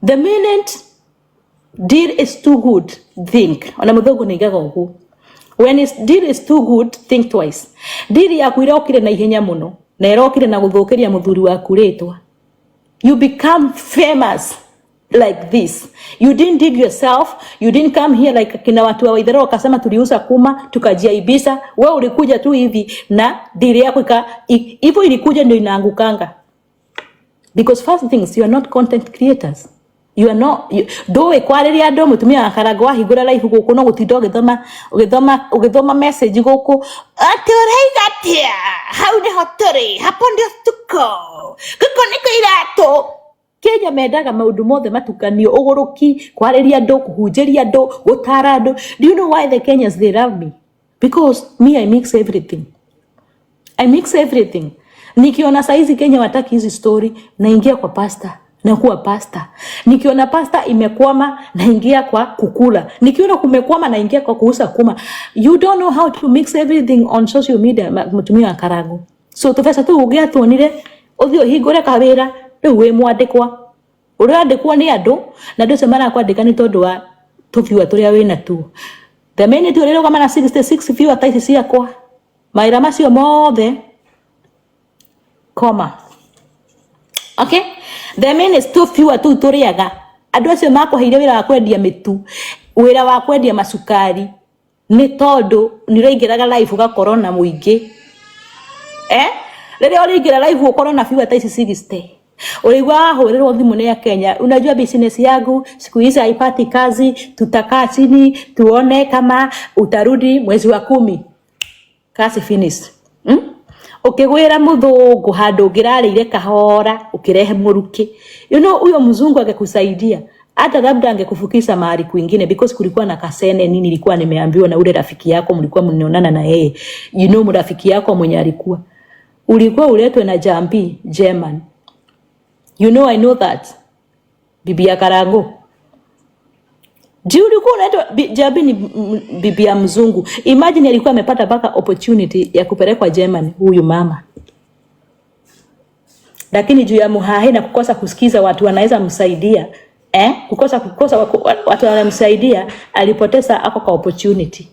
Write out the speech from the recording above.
The minute deal is too good, think. Ona muthogo ni igaga ugu. When deal is too good, think twice. Deal yaku irokire na ihenya muno, na irokire na guthukiria muthuri waku ritwa. You become famous like this. You didn't dig yourself. You didn't come here like kina watu wa Waithero wakasema tuliuza kuma tukajiaibisha. Wewe ulikuja tu hivi na deal yako hivyo ilikuja ndio inaangukanga. Because first things, you are not content creators. You are not do ekwariria ando mutumia akarago ahigura life guku no gutindo ugithoma message guku ati uraigatia how the hotori hapo ndio tuko guko niko irato Kenya mendaga maundu mothe matukanio uguruki kwariria ando kuhunjiria ando gutara ando. Do you know why the Kenyans they love me? Because me I mix everything. Nikiona saizi Kenya wataki hizi story naingia kwa pasta na kuwa pasta. Nikiona pasta imekwama naingia kwa kukula. Nikiona kumekwama naingia kwa kuuza kuma. You don't know how to mix everything on social media mutumia akarago. So tufesa tu ugia tuonire othio hingore kawira riu we mwandikwa. Urandikwa ni andu na ndio semana kwandika ni tondu wa tufiwa turia wina tu. The minute urero kama na 66 viewer taisi ciakwa. Maira macio mothe koma. Okay? The men is too few tu turiaga. Andu acio makwaheire wira wa kwendia mitu, wira wa kwendia masukari. Ni tondu ni reingiraga live ugakorwo na muingi. Rĩrĩa ũrĩingira live ukorwo na viewer taisi 60. Uligwa hurero thimu ni ya Kenya. Unajua business yangu siku hizi haipati kazi, tutakaa chini tuone kama utarudi mwezi wa 10. Kasi finish. Ukigwira muthungu handu ngirarire kahora ukirehe muruki, you know huyo mzungu angekusaidia hata labda angekufukisha mahali kwingine, because kulikuwa na kasene nini nilikuwa nimeambiwa na ule rafiki yako mlikuwa mnaonana na yeye, you know mrafiki yako mwenye alikuwa ulikuwa uletwe na Jambi German, you know I know that bibi ya Karago. Juu ulikuwa unaitwa Jambi ni bibi ya mzungu. Imagine alikuwa amepata baka opportunity ya kupelekwa Germany huyu mama. Lakini juu ya muhahe na kukosa kusikiza watu wanaweza msaidia, kukosa watu wanamsaidia, alipoteza ako kwa opportunity.